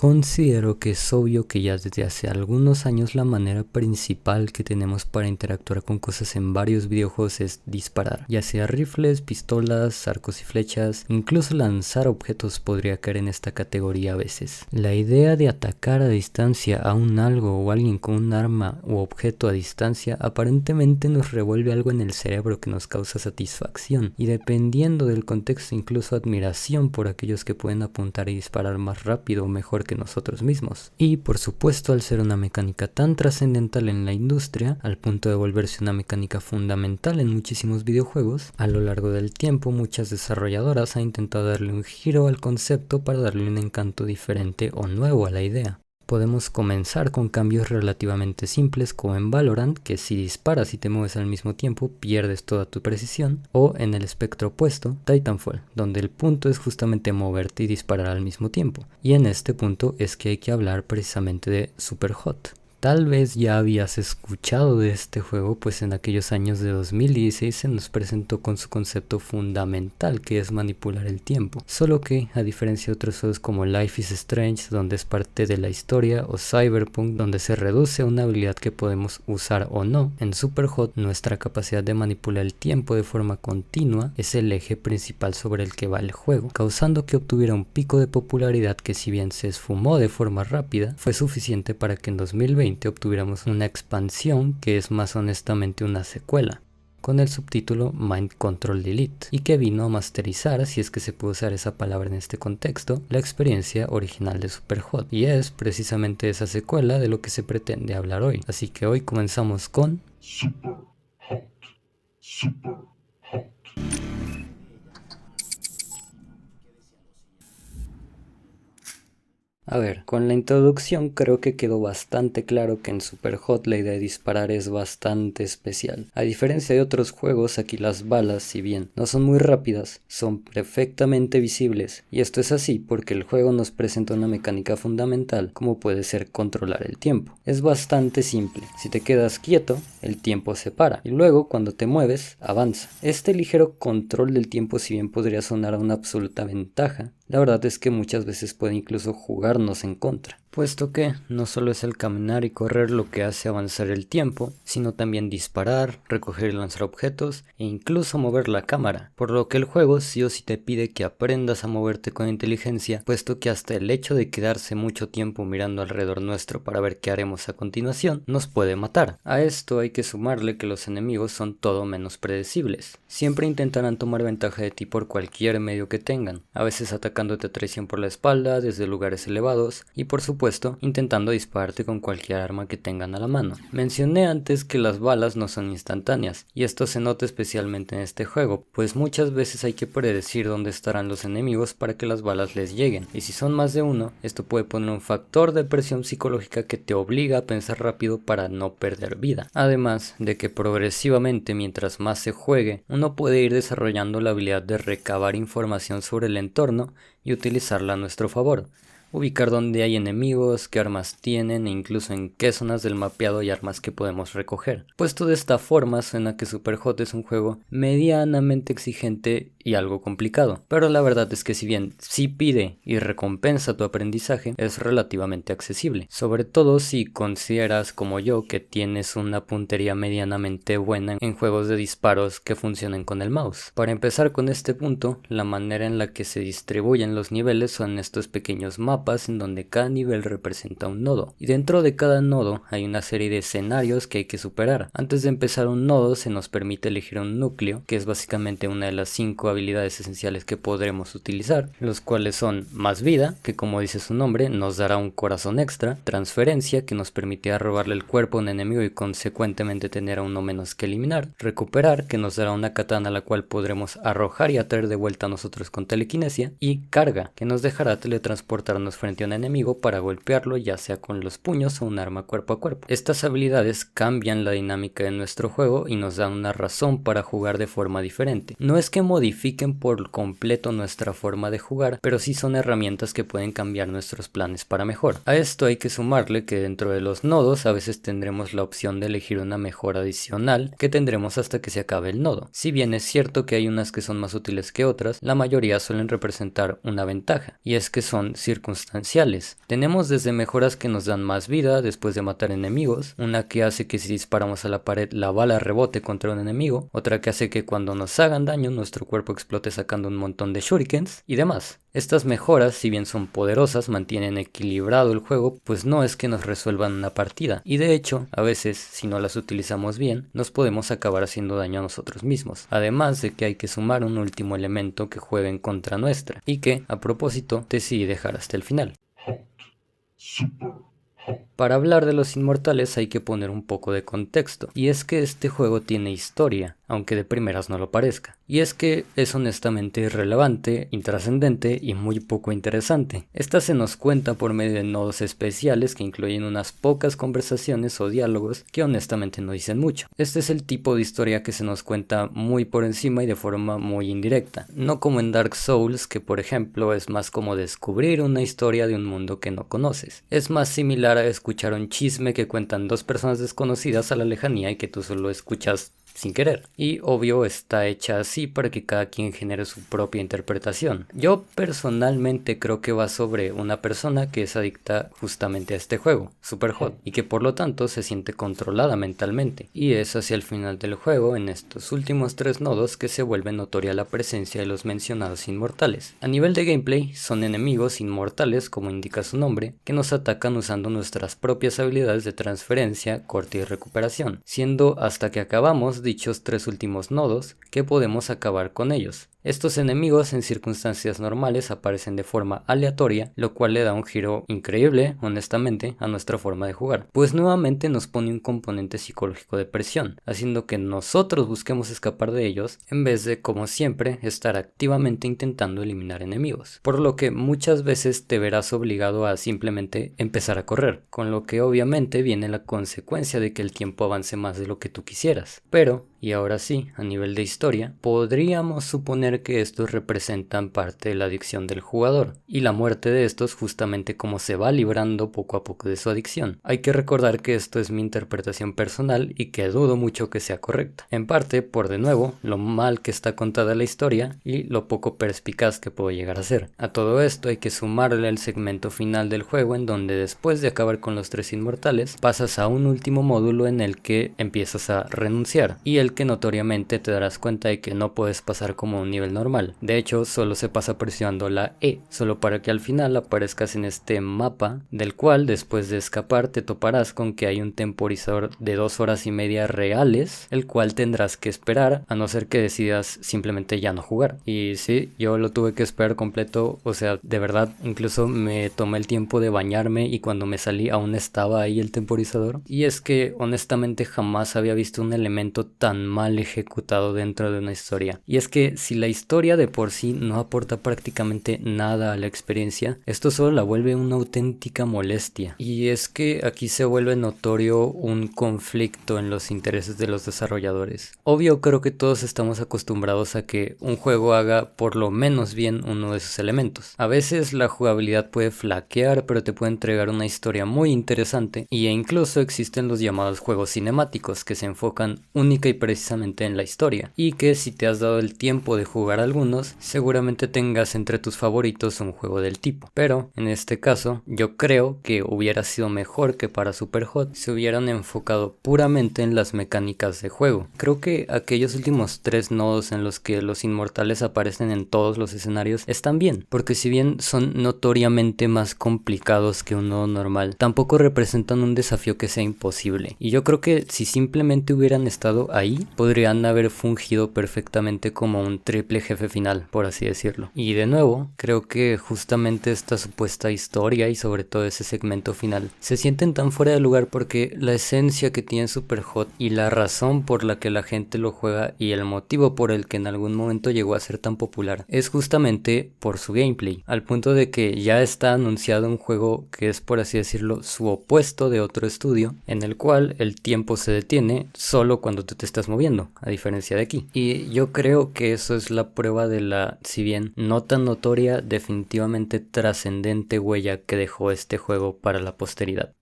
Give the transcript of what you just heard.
Considero que es obvio que ya desde hace algunos años la manera principal que tenemos para interactuar con cosas en varios videojuegos es disparar, ya sea rifles, pistolas, arcos y flechas, incluso lanzar objetos podría caer en esta categoría a veces. La idea de atacar a distancia a un algo o alguien con un arma u objeto a distancia aparentemente nos revuelve algo en el cerebro que nos causa satisfacción y dependiendo del contexto incluso admiración por aquellos que pueden apuntar y disparar más rápido o mejor que nosotros mismos. Y por supuesto, al ser una mecánica tan trascendental en la industria, al punto de volverse una mecánica fundamental en muchísimos videojuegos, a lo largo del tiempo muchas desarrolladoras han intentado darle un giro al concepto para darle un encanto diferente o nuevo a la idea. Podemos comenzar con cambios relativamente simples como en Valorant, que si disparas y te mueves al mismo tiempo pierdes toda tu precisión, o en el espectro opuesto, Titanfall, donde el punto es justamente moverte y disparar al mismo tiempo. Y en este punto es que hay que hablar precisamente de Superhot. Tal vez ya habías escuchado de este juego, pues en aquellos años de 2016 se nos presentó con su concepto fundamental que es manipular el tiempo. Solo que, a diferencia de otros juegos como Life is Strange, donde es parte de la historia, o Cyberpunk, donde se reduce a una habilidad que podemos usar o no, en Superhot nuestra capacidad de manipular el tiempo de forma continua es el eje principal sobre el que va el juego, causando que obtuviera un pico de popularidad que si bien se esfumó de forma rápida, fue suficiente para que en 2020 obtuviéramos una expansión que es más honestamente una secuela, con el subtítulo Mind Control Delete, y que vino a masterizar, si es que se puede usar esa palabra en este contexto, la experiencia original de Superhot, y es precisamente esa secuela de lo que se pretende hablar hoy. Así que hoy comenzamos con Superhot. A ver, con la introducción creo que quedó bastante claro que en Superhot la idea de disparar es bastante especial. A diferencia de otros juegos, aquí las balas, si bien no son muy rápidas, son perfectamente visibles. Y esto es así porque el juego nos presenta una mecánica fundamental como puede ser controlar el tiempo. Es bastante simple. Si te quedas quieto, el tiempo se para. Y luego, cuando te mueves, avanza. Este ligero control del tiempo, si bien podría sonar a una absoluta ventaja, la verdad es que muchas veces puede incluso jugarnos en contra, puesto que no solo es el caminar y correr lo que hace avanzar el tiempo, sino también disparar, recoger y lanzar objetos e incluso mover la cámara, por lo que el juego sí o sí te pide que aprendas a moverte con inteligencia, puesto que hasta el hecho de quedarse mucho tiempo mirando alrededor nuestro para ver qué haremos a continuación nos puede matar. A esto hay que sumarle que los enemigos son todo menos predecibles. Siempre intentarán tomar ventaja de ti por cualquier medio que tengan, a veces atacándote a traición por la espalda desde lugares elevados y por supuesto intentando dispararte con cualquier arma que tengan a la mano. Mencioné antes que las balas no son instantáneas y esto se nota especialmente en este juego, pues muchas veces hay que predecir dónde estarán los enemigos para que las balas les lleguen, y si son más de uno, esto puede poner un factor de presión psicológica que te obliga a pensar rápido para no perder vida. Además de que progresivamente mientras más se juegue, uno puede ir desarrollando la habilidad de recabar información sobre el entorno y utilizarla a nuestro favor. Ubicar dónde hay enemigos, qué armas tienen e incluso en qué zonas del mapeado hay armas que podemos recoger. Puesto de esta forma suena que Superhot es un juego medianamente exigente y algo complicado, pero la verdad es que si bien sí pide y recompensa tu aprendizaje, es relativamente accesible, sobre todo si consideras como yo que tienes una puntería medianamente buena en juegos de disparos que funcionen con el mouse. Para empezar con este punto, la manera en la que se distribuyen los niveles son estos pequeños mapas en donde cada nivel representa un nodo, y dentro de cada nodo hay una serie de escenarios que hay que superar. Antes de empezar un nodo se nos permite elegir un núcleo, que es básicamente una de las 5 habilidades esenciales que podremos utilizar, los cuales son más vida, que como dice su nombre nos dará un corazón extra, transferencia, que nos permitirá robarle el cuerpo a un enemigo y consecuentemente tener a uno menos que eliminar, recuperar, que nos dará una katana la cual podremos arrojar y atraer de vuelta a nosotros con telequinesia, y carga, que nos dejará teletransportarnos frente a un enemigo para golpearlo ya sea con los puños o un arma cuerpo a cuerpo. Estas habilidades cambian la dinámica de nuestro juego y nos dan una razón para jugar de forma diferente. No es que modifiquen por completo nuestra forma de jugar, pero sí son herramientas que pueden cambiar nuestros planes para mejor. A esto hay que sumarle que dentro de los nodos a veces tendremos la opción de elegir una mejora adicional que tendremos hasta que se acabe el nodo. Si bien es cierto que hay unas que son más útiles que otras, la mayoría suelen representar una ventaja, y es que son circunstancias circunstanciales. Tenemos desde mejoras que nos dan más vida después de matar enemigos, una que hace que si disparamos a la pared la bala rebote contra un enemigo, otra que hace que cuando nos hagan daño nuestro cuerpo explote sacando un montón de shurikens y demás. Estas mejoras, si bien son poderosas, mantienen equilibrado el juego, pues no es que nos resuelvan una partida, y de hecho, a veces, si no las utilizamos bien, nos podemos acabar haciendo daño a nosotros mismos, además de que hay que sumar un último elemento que juegue en contra nuestra, y que, a propósito, decidí dejar hasta el final. Para hablar de los inmortales hay que poner un poco de contexto, y es que este juego tiene historia, aunque de primeras no lo parezca. Y es que es honestamente irrelevante, intrascendente y muy poco interesante. Esta se nos cuenta por medio de nodos especiales que incluyen unas pocas conversaciones o diálogos que honestamente no dicen mucho. Este es el tipo de historia que se nos cuenta muy por encima y de forma muy indirecta, no como en Dark Souls, que por ejemplo es más como descubrir una historia de un mundo que no conoces. Es más similar a escuchar un chisme que cuentan dos personas desconocidas a la lejanía y que tú solo escuchas sin querer. Y obvio está hecha así para que cada quien genere su propia interpretación. Yo personalmente creo que va sobre una persona que es adicta justamente a este juego, Superhot, y que por lo tanto se siente controlada mentalmente. Y es hacia el final del juego, en estos últimos 3 nodos, que se vuelve notoria la presencia de los mencionados inmortales. A nivel de gameplay, son enemigos inmortales, como indica su nombre, que nos atacan usando nuestras propias habilidades de transferencia, corte y recuperación, siendo hasta que acabamos dichos 3 últimos nodos que podemos acabar con ellos. Estos enemigos en circunstancias normales aparecen de forma aleatoria, lo cual le da un giro increíble, honestamente, a nuestra forma de jugar, pues nuevamente nos pone un componente psicológico de presión, haciendo que nosotros busquemos escapar de ellos, en vez de, como siempre, estar activamente intentando eliminar enemigos, por lo que muchas veces te verás obligado a simplemente empezar a correr, con lo que obviamente viene la consecuencia de que el tiempo avance más de lo que tú quisieras. Pero, y ahora sí, a nivel de historia, podríamos suponer que estos representan parte de la adicción del jugador, y la muerte de estos justamente como se va librando poco a poco de su adicción. Hay que recordar que esto es mi interpretación personal y que dudo mucho que sea correcta, en parte por de nuevo lo mal que está contada la historia y lo poco perspicaz que puedo llegar a ser. A todo esto hay que sumarle el segmento final del juego, en donde después de acabar con los 3 inmortales pasas a un último módulo en el que empiezas a renunciar, y el que notoriamente te darás cuenta de que no puedes pasar como un nivel normal. De hecho, solo se pasa presionando la E, solo para que al final aparezcas en este mapa, del cual después de escapar te toparás con que hay un temporizador de 2 horas y media reales, el cual tendrás que esperar, a no ser que decidas simplemente ya no jugar. Y sí, yo lo tuve que esperar completo, o sea, de verdad, incluso me tomé el tiempo de bañarme y cuando me salí aún estaba ahí el temporizador. Y es que honestamente jamás había visto un elemento tan mal ejecutado dentro de una historia. Y es que si la historia de por sí no aporta prácticamente nada a la experiencia, esto solo la vuelve una auténtica molestia. Y es que aquí se vuelve notorio un conflicto en los intereses de los desarrolladores. Obvio, creo que todos estamos acostumbrados a que un juego haga por lo menos bien uno de sus elementos. A veces la jugabilidad puede flaquear, pero te puede entregar una historia muy interesante, y incluso existen los llamados juegos cinemáticos, que se enfocan única y precisamente en la historia, y que si te has dado el tiempo de jugar algunos, seguramente tengas entre tus favoritos un juego del tipo. Pero en este caso, yo creo que hubiera sido mejor que para Superhot se hubieran enfocado puramente en las mecánicas de juego. Creo que aquellos últimos 3 nodos en los que los inmortales aparecen en todos los escenarios están bien, porque si bien son notoriamente más complicados que un nodo normal, tampoco representan un desafío que sea imposible. Y yo creo que si simplemente hubieran estado ahí, podrían haber fungido perfectamente como un triple jefe final, por así decirlo. Y de nuevo, creo que justamente esta supuesta historia y sobre todo ese segmento final se sienten tan fuera de lugar, porque la esencia que tiene Superhot y la razón por la que la gente lo juega y el motivo por el que en algún momento llegó a ser tan popular es justamente por su gameplay, al punto de que ya está anunciado un juego que es, por así decirlo, su opuesto de otro estudio, en el cual el tiempo se detiene solo cuando tú te estás moviendo, a diferencia de aquí. Y yo creo que eso es la prueba de la, si bien no tan notoria, definitivamente trascendente huella que dejó este juego para la posteridad.